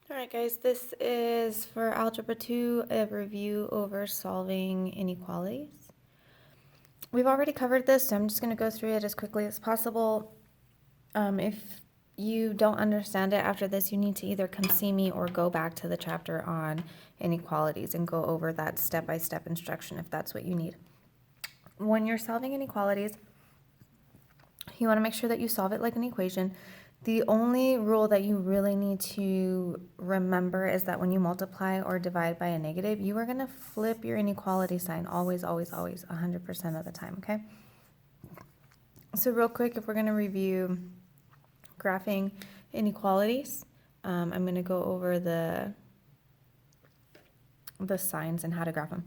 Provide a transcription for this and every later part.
All right, guys, this is for Algebra 2, a review over solving inequalities. We've already covered this, so I'm just going to go through it as quickly as possible. If you don't understand it after this, you need to either come see me or go back to the chapter on inequalities and go over that step-by-step instruction if that's what you need. When you're solving inequalities, you want to make sure that you solve it like an equation. The only rule that you really need to remember is that when you multiply or divide by a negative, you are going to flip your inequality sign always, always, always, 100% of the time, okay? So real quick, if we're going to review graphing inequalities, I'm going to go over the signs and how to graph them.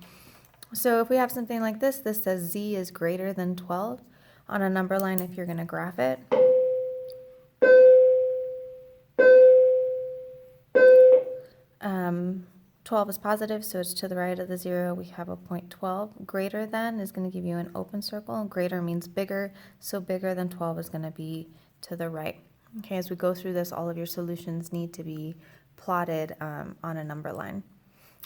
So if we have something like this says z is greater than 12 on a number line. If you're going to graph it, 12 is positive, so it's to the right of the 0. We have a point 12. Greater than is going to give you an open circle. Greater means bigger, so bigger than 12 is going to be to the right. Okay, as we go through this, all of your solutions need to be plotted on a number line.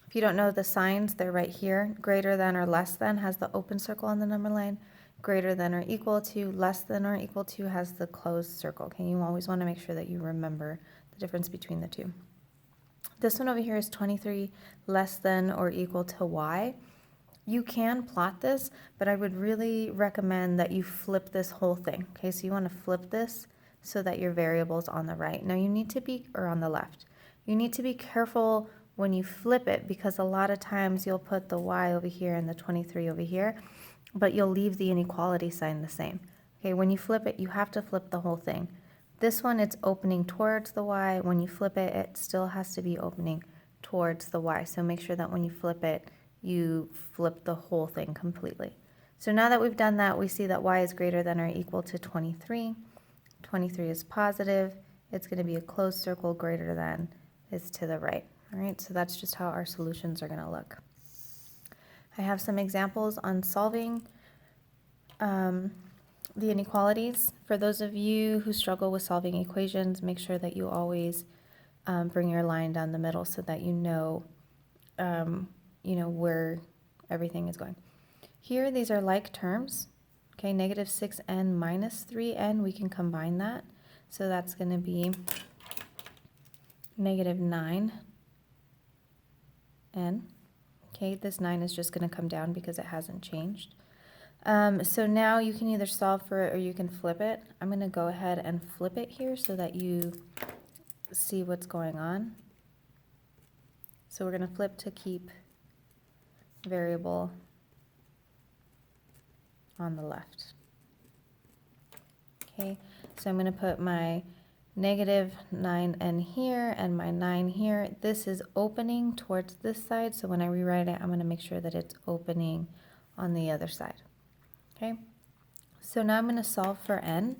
If you don't know the signs, they're right here. Greater than or less than has the open circle on the number line. Greater than or equal to, less than or equal to has the closed circle. Okay, you always want to make sure that you remember the difference between the two. This one over here is 23 less than or equal to y. You can plot this, but I would really recommend that you flip this whole thing. Okay, so you want to flip this so that your variable's on the right. Now you need to be, or on the left. You need to be careful when you flip it because a lot of times you'll put the y over here and the 23 over here, but you'll leave the inequality sign the same. Okay, when you flip it, you have to flip the whole thing. This one, it's opening towards the y. When you flip it, it still has to be opening towards the y. So make sure that when you flip it, you flip the whole thing completely. So now that we've done that, we see that y is greater than or equal to 23. 23 is positive. It's going to be a closed circle. Greater than is to the right. All right, so that's just how our solutions are going to look. I have some examples on solving the inequalities. For those of you who struggle with solving equations, make sure that you always bring your line down the middle so that you know where everything is going. Here, these are like terms. Okay, negative 6n minus 3n, we can combine that. So that's going to be negative 9n. Okay, this 9 is just going to come down because it hasn't changed. So now you can either solve for it or you can flip it. I'm going to go ahead and flip it here so that you see what's going on. So we're going to flip to keep variable on the left. Okay, so I'm going to put my negative 9n here and my 9 here. This is opening towards this side, so when I rewrite it, I'm going to make sure that it's opening on the other side. Okay, so now I'm going to solve for n.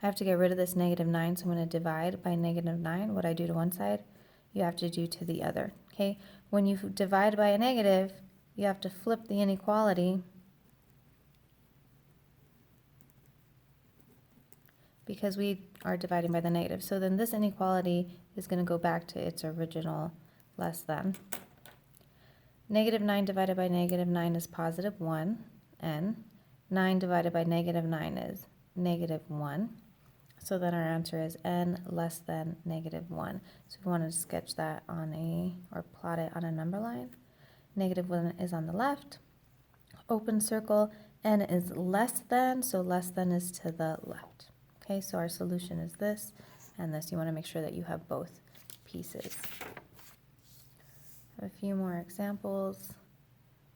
I have to get rid of this negative 9, so I'm going to divide by negative 9. What I do to one side, you have to do to the other. Okay, when you divide by a negative, you have to flip the inequality because we are dividing by the negative. So then this inequality is going to go back to its original less than. Negative 9 divided by negative 9 is positive 1, n. 9 divided by negative 9 is negative 1. So then our answer is n less than negative 1. So if we want to sketch that on or plot it on a number line, negative 1 is on the left, open circle, n is less than, so less than is to the left. Okay, so our solution is this and this. You want to make sure that you have both pieces. I have a few more examples.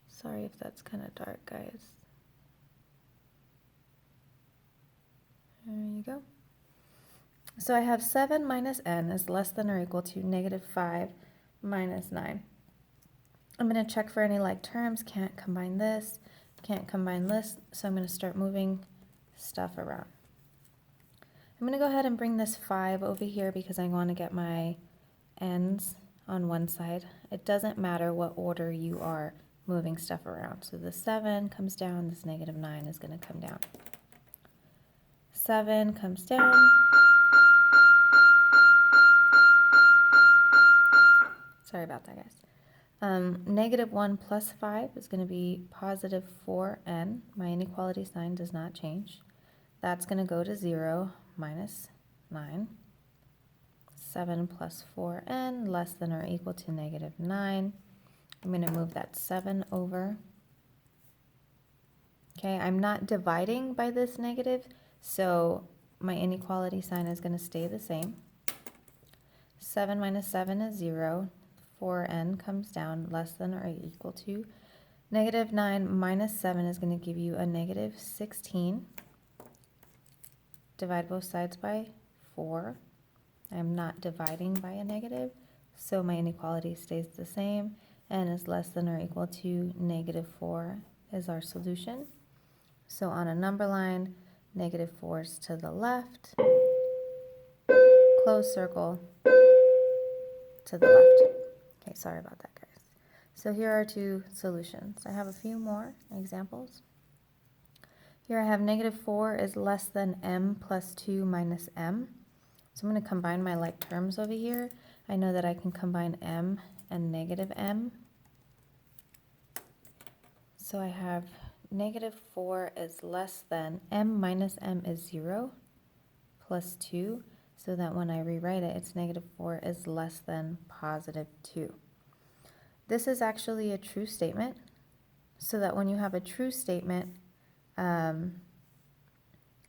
Sorry if that's kind of dark, guys. There you go. So I have 7 minus n is less than or equal to negative 5 minus 9. I'm going to check for any like terms. Can't combine this, can't combine this, so I'm going to start moving stuff around. I'm going to go ahead and bring this 5 over here because I want to get my n's on one side. It doesn't matter what order you are moving stuff around. So the 7 comes down, this negative 9 is going to come down. 7 comes down. Sorry about that, guys. Negative 1 plus 5 is going to be positive 4n. My inequality sign does not change. That's going to go to 0 minus 9. 7 plus 4n less than or equal to negative 9. I'm going to move that 7 over. Okay, I'm not dividing by this negative, so my inequality sign is going to stay the same. 7 minus 7 is 0. 4n comes down, less than or equal to. Negative 9 minus 7 is going to give you a negative 16. Divide both sides by 4. I'm not dividing by a negative, so my inequality stays the same and is less than or equal to negative 4 is our solution. So on a number line, negative 4 is to the left, close circle, to the left. Okay, sorry about that, guys. So here are two solutions. I have a few more examples. Here I have negative 4 is less than m plus 2 minus m. So I'm going to combine my like terms over here. I know that I can combine m and negative m. So I have negative 4 is less than m minus m is 0 plus 2. So that when I rewrite it, it's negative 4 is less than positive 2. This is actually a true statement, so that when you have a true statement,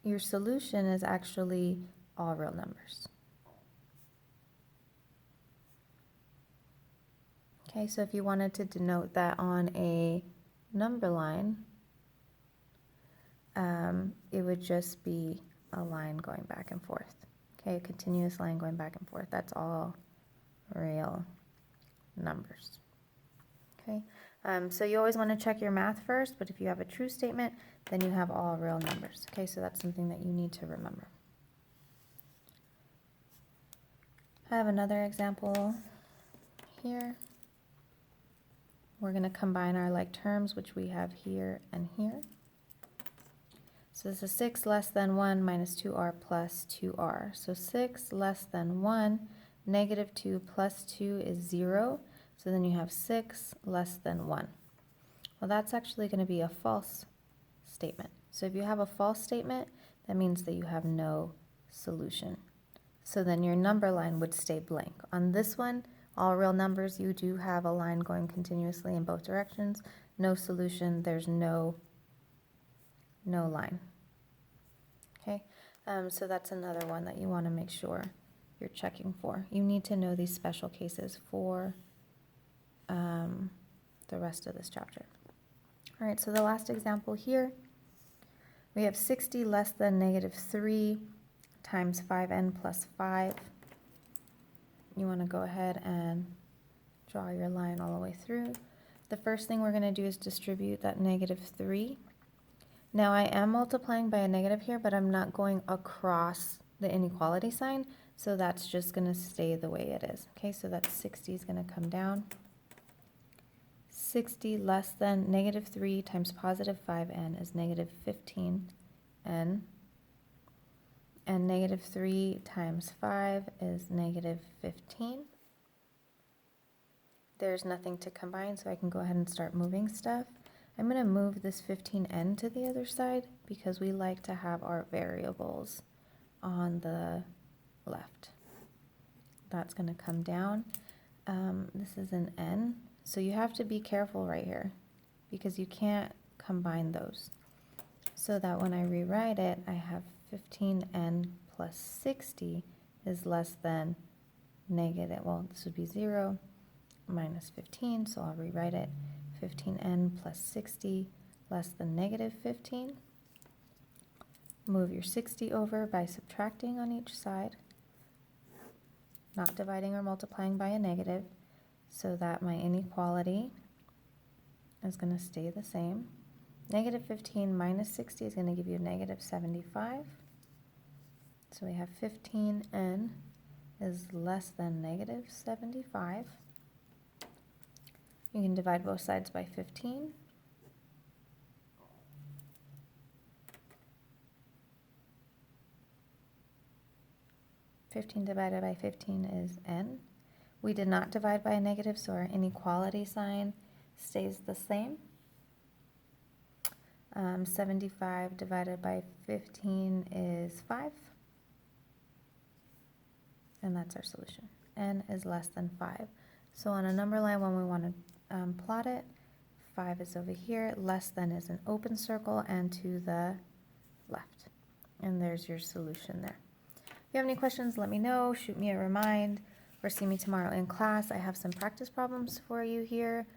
your solution is actually all real numbers. Okay, so if you wanted to denote that on a number line, it would just be a line going back and forth. Okay, a continuous line going back and forth. That's all real numbers. Okay, so you always want to check your math first, but if you have a true statement, then you have all real numbers. Okay, so that's something that you need to remember. I have another example here. We're going to combine our like terms, which we have here and here. So this is 6 less than 1 minus 2r plus 2r. So 6 less than 1, negative 2 plus 2 is 0. So then you have 6 less than 1. Well, that's actually going to be a false statement. So if you have a false statement, that means that you have no solution. So then your number line would stay blank. On this one, all real numbers, you do have a line going continuously in both directions. No solution, there's no line. Okay, so that's another one that you want to make sure you're checking for. You need to know these special cases for the rest of this chapter. All right, so the last example here, we have 60 less than negative 3 times 5n plus 5. You want to go ahead and draw your line all the way through. The first thing we're going to do is distribute that negative 3. Now I am multiplying by a negative here, but I'm not going across the inequality sign, so that's just going to stay the way it is. Okay, so that 60 is going to come down. 60 less than negative 3 times positive 5n is negative 15n. And negative 3 times 5 is negative 15. There's nothing to combine, so I can go ahead and start moving stuff. I'm going to move this 15n to the other side because we like to have our variables on the left. That's going to come down. This is an n, so you have to be careful right here because you can't combine those. So that when I rewrite it, I have 15n plus 60 is less than negative, well, this would be 0 minus 15, so I'll rewrite it 15n plus 60 less than negative 15. Move your 60 over by subtracting on each side, not dividing or multiplying by a negative, so that my inequality is going to stay the same. Negative 15 minus 60 is going to give you negative 75. So we have 15n is less than negative 75. You can divide both sides by 15. Divided by 15 is n. We did not divide by a negative, so our inequality sign stays the same. 75 divided by 15 is 5. And that's our solution. N is less than 5. So on a number line, when we want to plot it, 5 is over here, less than is an open circle and to the left. And there's your solution there. If you have any questions, let me know, shoot me a remind, or see me tomorrow in class. I have some practice problems for you here.